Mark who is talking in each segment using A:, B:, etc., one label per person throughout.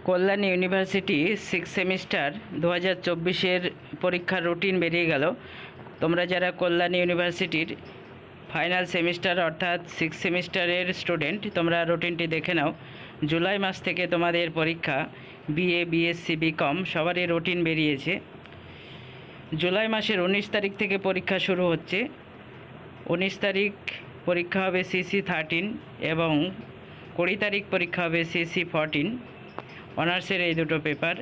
A: কল্যাণ university 6 semester 2024-এর পরীক্ষার routine বেরিয়ে গেল। তোমরা যারা কল্যাণ ইউনিভার্সিটির ফাইনাল সেমিস্টার অর্থাৎ 6 সেমিস্টারের স্টুডেন্ট, তোমরা রুটিনটি দেখে নাও। জুলাই মাস থেকে তোমাদের পরীক্ষা। বিএ, বিএসসি, বিকম সবারই রুটিন বেরিয়েছে। জুলাই মাসের 19 তারিখ থেকে পরীক্ষা শুরু হচ্ছে। 19 তারিখ পরীক্ষা হবে সিসি 13 এবং 20 তারিখ পরীক্ষা হবে সিসি 14। অনার্সের এই দুটো পেপার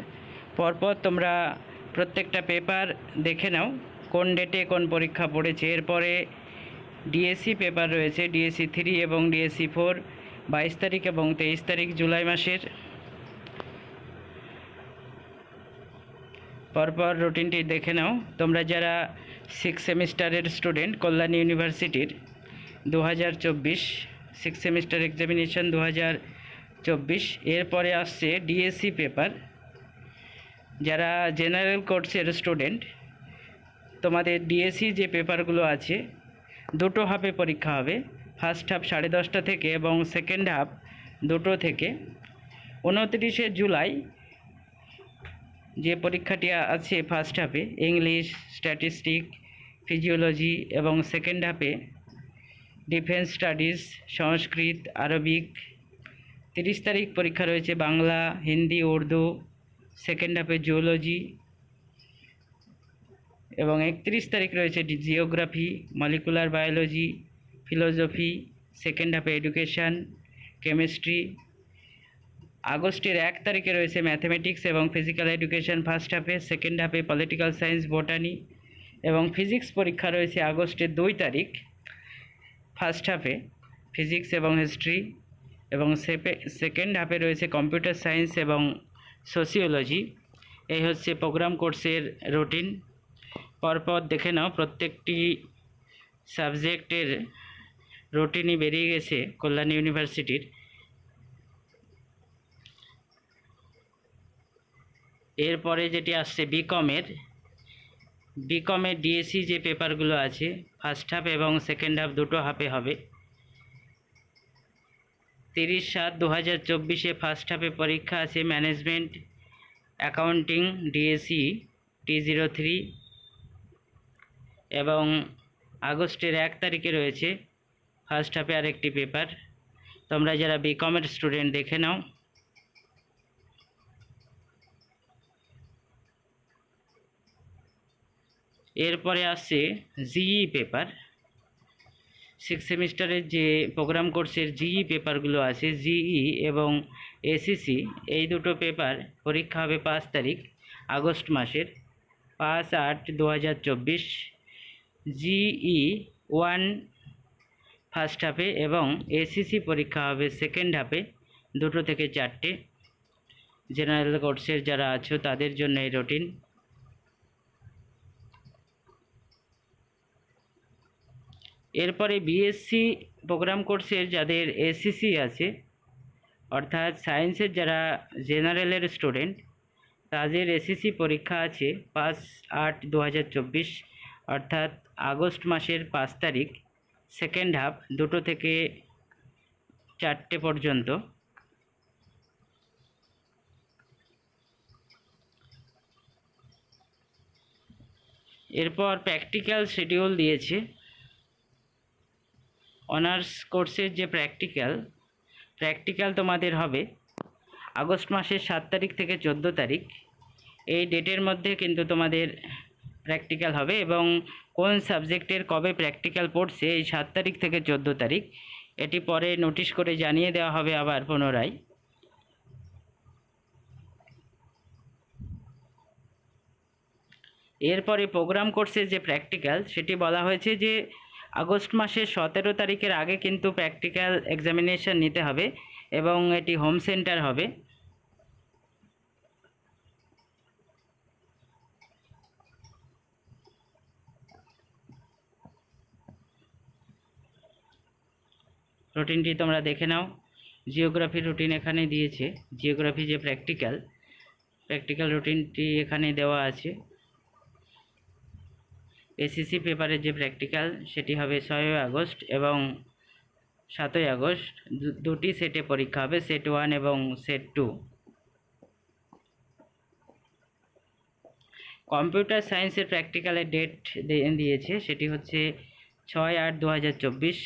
A: পরপর তোমরা প্রত্যেকটা পেপার দেখে নাও কোন ডেটে কোন পরীক্ষা পড়েছে। এরপরে ডিএসসি পেপার রয়েছে, ডিএসসি 3 এবং ডিএসসি 4 22 তারিখ এবং 23 তারিখ জুলাই মাসের। পরপর রুটিনটি দেখে নাও। তোমরা যারা 6 সেমিস্টারের স্টুডেন্ট কল্যাণ ইউনিভার্সিটির 2024 6 সেমিস্টার এক্সামিনেশন 2024, এরপরে আসছে ডিএসসি পেপার। যারা জেনারেল কোর্সের স্টুডেন্ট, তোমাদের ডিএসসি যে পেপারগুলো আছে দুটো হাফে পরীক্ষা হবে। ফার্স্ট হাফ 10:30 থেকে এবং সেকেন্ড হাফ 2টো থেকে। 29শে জুলাই যে পরীক্ষাটি আছে ফার্স্ট হাফে ইংলিশ, স্ট্যাটিস্টিক, ফিজিওলজি এবং সেকেন্ড হাফে ডিফেন্স স্টাডিজ, সংস্কৃত, আরবিক। 30 তারিখ পরীক্ষা রয়েছে বাংলা, হিন্দি, উর্দু, সেকেন্ড হাফে জুওলজি এবং 31 তারিখ রয়েছে geography, molecular biology, philosophy, second হাফে এডুকেশান, কেমিস্ট্রি। আগস্টের 1 তারিখে রয়েছে ম্যাথমেটিক্স এবং ফিজিক্যাল এডুকেশান ফার্স্ট হাফে, সেকেন্ড হাফে পলিটিক্যাল সায়েন্স, বোটানি এবং ফিজিক্স পরীক্ষা রয়েছে আগস্টের 2 তারিখ ফার্স্ট হাফে ফিজিক্স এবং হিস্ট্রি এবং সেকেন্ড হাফে রয়েছে কম্পিউটার সায়েন্স এবং সোশিওলজি। এই হচ্ছে প্রোগ্রাম কোর্সের রুটিন। পরপর দেখে নাও প্রত্যেকটি সাবজেক্টের রুটিনই বেরিয়ে গেছে কল্যাণ ইউনিভার্সিটির। এরপরে যেটি আসছে বিকমের ডিএসসি যে পেপারগুলো আছে ফার্স্ট হাফ এবং সেকেন্ড হাফ দুটো হাফে হবে। 30/7/2024 ফার্স্ট হাফে পরীক্ষা আছে ম্যানেজমেন্ট অ্যাকাউন্টিং ডিএসসি T03 এবং আগস্টের 1 তারিখে রয়েছে ফার্স্ট হাফে আরেকটি পেপার। তোমরা যারা বিকমের স্টুডেন্ট দেখে নাও। এরপরে আসছে জিই পেপার। 6 সেমিস্টারের যে প্রোগ্রাম কোর্সের জিই পেপারগুলো আছে, জিই এবং এসিসি, এই দুটো পেপার পরীক্ষা হবে 5 তারিখ আগস্ট মাসের, 5/8/2024। জিই 1 ফার্স্ট হাফে এবং এসিসি পরীক্ষা হবে সেকেন্ড হাফে 2টো থেকে 4টে। জেনারেল কোর্সের যারা আছো তাদের জন্য এই রুটিন। এরপরে বিএসসি প্রোগ্রাম কোর্সের যাদের এসিসি আছে অর্থাৎ সায়েন্সের যারা জেনারেলের স্টুডেন্ট, তাদের এসিসি পরীক্ষা আছে 5/8/2024 অর্থাৎ আগস্ট মাসের 5 তারিখ সেকেন্ড হাফ 2টো থেকে 4টে পর্যন্ত। এরপর প্র্যাকটিক্যাল শিডিউল দিয়েছে। অনার্স কোর্সের যে প্র্যাকটিক্যাল তোমাদের হবে আগস্ট মাসের 7 তারিখ থেকে 14 তারিখ। এই ডেটের মধ্যে কিন্তু তোমাদের প্র্যাকটিক্যাল হবে এবং কোন সাবজেক্টের কবে প্র্যাকটিক্যাল পড়ছে এই 7 তারিখ থেকে 14 তারিখ এটি পরে নোটিশ করে জানিয়ে দেওয়া হবে আবার পুনরায়। এরপরে প্রোগ্রাম কোর্সের যে প্র্যাকটিক্যাল সেটি বলা হয়েছে যে আগস্ট মাসের 17 তারিখের আগে কিন্তু প্র্যাকটিক্যাল এক্সামিনেশন নিতে হবে এবং এটি হোম সেন্টার হবে। রুটিনটি তোমরা দেখে নাও। জিওগ্রাফি রুটিন এখানে দিয়েছে। জিওগ্রাফি যে প্র্যাকটিক্যাল রুটিনটি এখানে দেওয়া আছে। এসিসি পেপারের যে প্র্যাকটিক্যাল সেটি হবে 6 আগস্ট এবং 7 আগস্ট। দুটি সেটে পরীক্ষা হবে, সেট 1 এবং সেট 2। কম্পিউটার সায়েন্সের প্র্যাকটিক্যালের ডেট দিয়েছে, সেটি হচ্ছে 6/8/2024।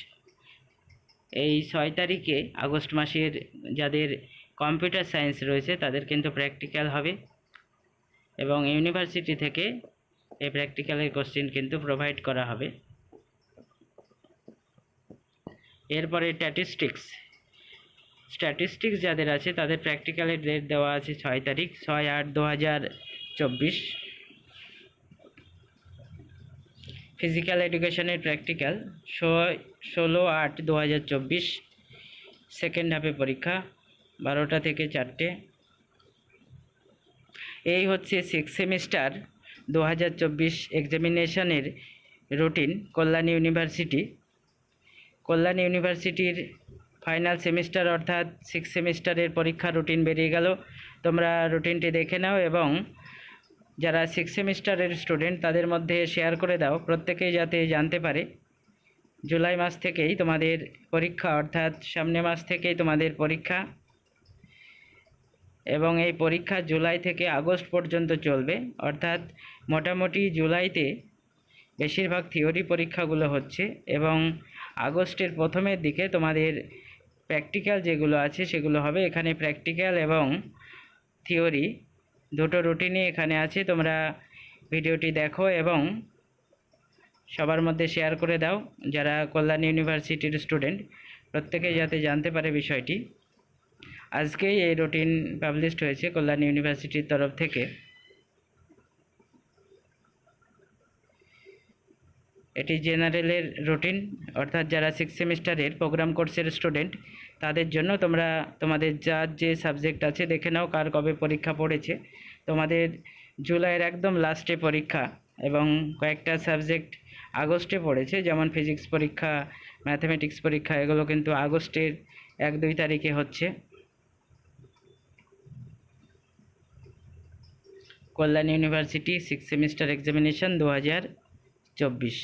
A: এই 6 তারিখে আগস্ট মাসের যাদের কম্পিউটার সায়েন্স রয়েছে তাদের কিন্তু প্র্যাকটিক্যাল হবে এবং ইউনিভার্সিটি থেকে এই প্র্যাকটিক্যালের কোশ্চেন কিন্তু প্রোভাইড করা হবে। এরপরে স্ট্যাটিস্টিক্স যাদের আছে তাদের প্র্যাকটিক্যালের ডেট দেওয়া আছে 6 তারিখ, 6/8/2024। ফিজিক্যাল এডুকেশনের প্র্যাকটিক্যাল 16/8/2024, সেকেন্ড হাফে পরীক্ষা 12টা থেকে 4টে। এই হচ্ছে 6 সেমিস্টার 2024 এক্সামিনেশনের রুটিন কল্যাণী ইউনিভার্সিটির ফাইনাল সেমিস্টার অর্থাৎ 6 সেমিস্টারের পরীক্ষা রুটিন বেরিয়ে গেল। তোমরা রুটিনটি দেখে নাও এবং যারা 6 সেমিস্টারের স্টুডেন্ট তাদের মধ্যে শেয়ার করে দাও, প্রত্যেকেই যাতে জানতে পারে। জুলাই মাস থেকেই তোমাদের পরীক্ষা, অর্থাৎ সামনে মাস থেকেই তোমাদের পরীক্ষা এবং এই পরীক্ষা জুলাই থেকে আগস্ট পর্যন্ত চলবে। অর্থাৎ মোটামুটি জুলাইতে বেশিরভাগ থিওরি পরীক্ষাগুলো হচ্ছে এবং আগস্টের প্রথমের দিকে তোমাদের প্র্যাকটিক্যাল যেগুলো আছে সেগুলো হবে। এখানে প্র্যাকটিক্যাল এবং থিওরি দুটো রুটিনই এখানে আছে। তোমরা ভিডিওটি দেখো এবং সবার মধ্যে শেয়ার করে দাও। যারা কল্যাণী ইউনিভার্সিটির স্টুডেন্ট প্রত্যেকেই যাতে জানতে পারে বিষয়টি। আজকেই এই রুটিন পাবলিশড হয়েছে কল্যাণী ইউনিভার্সিটির তরফ থেকে। এটি জেনারেলের রুটিন, অর্থাৎ যারা 6 সেমিস্টারের প্রোগ্রাম কোর্সের স্টুডেন্ট তাদের জন্য। তোমরা তোমাদের যে সাবজেক্ট আছে দেখে নাও কার কবে পরীক্ষা পড়েছে। তোমাদের জুলাইয়ের একদম লাস্টে পরীক্ষা এবং কয়েকটা সাবজেক্ট আগস্টে পড়েছে, যেমন ফিজিক্স পরীক্ষা, ম্যাথামেটিক্স পরীক্ষা, এগুলো কিন্তু আগস্টের 1-2 তারিখে হচ্ছে। Kalyani university 6 semester examination 2024।